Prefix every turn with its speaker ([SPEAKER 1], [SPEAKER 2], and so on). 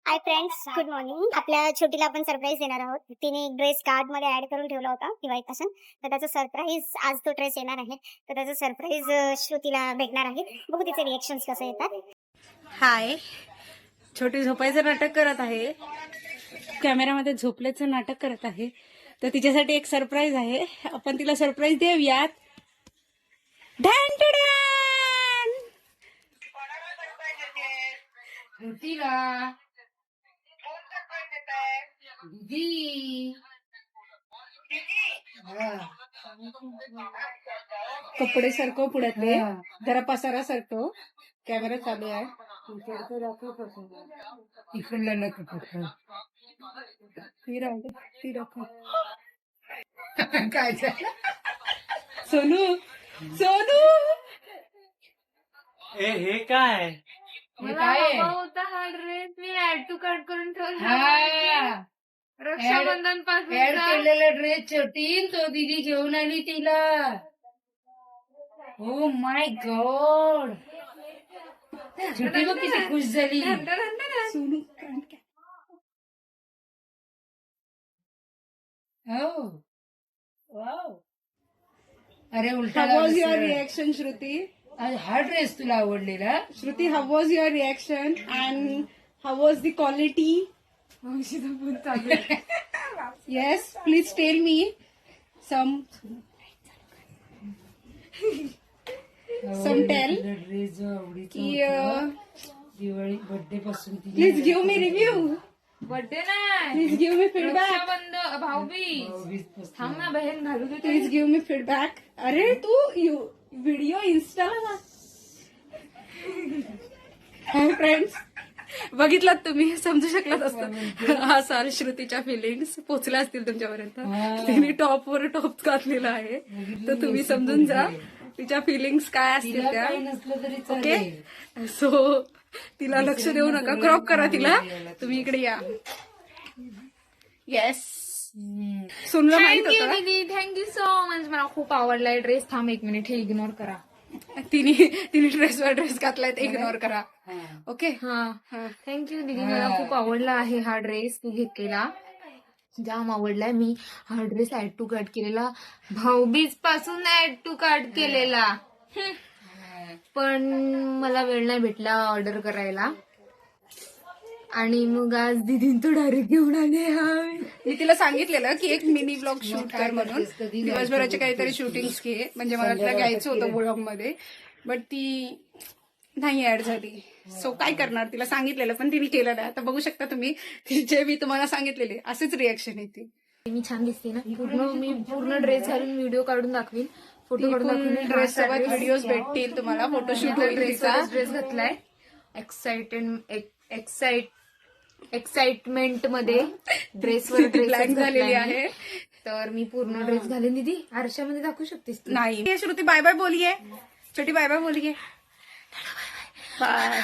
[SPEAKER 1] Hi friends, good morning. आपल्या छोटीला आपण surprise देणार आहोत. तिने एक ड्रेस कार्ड मध्ये ऍड करून ठेवला होता दिवाळीपासून. तर त्याचं सरप्राईज आज तो ड्रेस येणार आहे. तर त्याचं सरप्राईज श्रुतीला भेटणार आहे. बघू तिचे रिएक्शन्स कसे येतात.
[SPEAKER 2] हाय, छोटी झोपायचं नाटक करत आहे. कॅमेरामध्ये झोपल्याचं नाटक करत आहे. तर तिच्यासाठी एक सरप्राईज आहे. आपण तिला सरप्राईज देऊयात. ढॅन ढॅन!
[SPEAKER 3] श्रुतीला दीदी
[SPEAKER 2] कपडे सरकव पुढ्यातले, जरा पसारा सरकव. कॅमेरा चालू आहे.
[SPEAKER 3] इकडलं नको
[SPEAKER 2] ती राहते, ती दाखव.
[SPEAKER 3] काय झालं?
[SPEAKER 2] सोनू, सोनू,
[SPEAKER 4] हे काय?
[SPEAKER 3] हे काय आहे?
[SPEAKER 5] होता हा ड्रेस मी ऍड टू कार्ट करून ठेवला.
[SPEAKER 3] हा,
[SPEAKER 5] रक्षाबंधन
[SPEAKER 3] ऍड
[SPEAKER 5] पासून
[SPEAKER 3] केलेला ड्रेस छोटी तो दीदी घेऊन आली तिला. ओ माय गॉड, छोटी बघ किती खुश झाली.
[SPEAKER 2] सोनू.
[SPEAKER 3] हो, वाव. अरे उलटा
[SPEAKER 2] How was your
[SPEAKER 3] लावलं सर.
[SPEAKER 2] reaction, श्रुती?
[SPEAKER 3] आज हा ड्रेस तुला आवडलेला?
[SPEAKER 2] Shruti, how was your reaction and how was the quality? Yes, please tell me some tell.
[SPEAKER 3] Dress जो आवडीचा
[SPEAKER 2] की,
[SPEAKER 3] होता, दिवाळी बर्थडे पासून तिने
[SPEAKER 2] please give me review.
[SPEAKER 5] Birthday नाही
[SPEAKER 2] Please give me feedback.
[SPEAKER 5] Rakshabandhan Bhaubeej.
[SPEAKER 3] 22 पासून.
[SPEAKER 5] थांब ना बहीण घालू दे तरी.
[SPEAKER 2] Please give me feedback. अरे तू व्हिडिओ इन्स्टाला फ्रेंड्स, बघितलात तुम्ही, समजू शकलात असतं. हा सार श्रुतीच्या फिलिंग्स पोचल्या असतील तुमच्यापर्यंत. तिने टॉपवर टॉप घातलेला आहे, तर तुम्ही समजून जा तिच्या फिलिंग्स काय असतील
[SPEAKER 3] तिला
[SPEAKER 2] त्या.
[SPEAKER 3] काही नसलं तरी
[SPEAKER 2] ओके,
[SPEAKER 3] चालेल.
[SPEAKER 2] सो तिला लक्ष देऊ नका. क्रॉप करा तिला. तुम्ही इकडे या. येस, सुनला माहित
[SPEAKER 5] थँक्यू
[SPEAKER 2] होतं
[SPEAKER 5] दीदी, थँक्यू सो मच. मला खूप आवडलाय ड्रेस. थांब एक मिनिट, हे इग्नोर करा.
[SPEAKER 2] तिने ड्रेसवर ड्रेस घातलाय, इग्नोर करा.
[SPEAKER 3] हा.
[SPEAKER 2] ओके,
[SPEAKER 5] हा, थँक्यू दीदी. मला खूप आवडला आहे हा ड्रेस तू घेतलेला. जाम आवडलाय. मी हा ड्रेस ऍड टू कार्ट केलेला, भाऊबीज पासून ऍड टू कार्ट केलेला. पण मला वेळ नाही भेटला ऑर्डर करायला, आणि मग आज दीदीन तो डायरेक्ट घेऊन आले.
[SPEAKER 2] मी तिला सांगितलेलं की एक मिनी ब्लॉग शूट कर म्हणून, दिवसभराचे काहीतरी शूटिंग्स घे, म्हणजे मला तिला घ्यायचं होतं ब्लॉग मध्ये, बट ती नाही ऍड झाली. सो काय करणार, तिला सांगितलेलं पण तिने केलं नाही. आता बघू शकता तुम्ही, जे मी तुम्हाला सांगितलेले असेच रिएक्शन येते.
[SPEAKER 5] मी छान दिसते ना मी पूर्ण ड्रेस घालून व्हिडिओ काढून दाखवीन, फोटो काढून दाखवीन.
[SPEAKER 2] ड्रेस सोबत व्हिडिओज भेटतील तुम्हाला, फोटोशूट होईल तिचा.
[SPEAKER 5] ड्रेस घातलाय एक्साइटमेंट मध्ये ड्रेसवर ड्रेस
[SPEAKER 2] ब्लँक झालेली आहे.
[SPEAKER 5] तर मी पूर्ण ड्रेस घालेन. दीदी आरशामध्ये दाखवू शकतेस तू?
[SPEAKER 2] नाही, श्रुती बाय बाय बोलिये. छोटी बाय बाय बोलिये. बाय.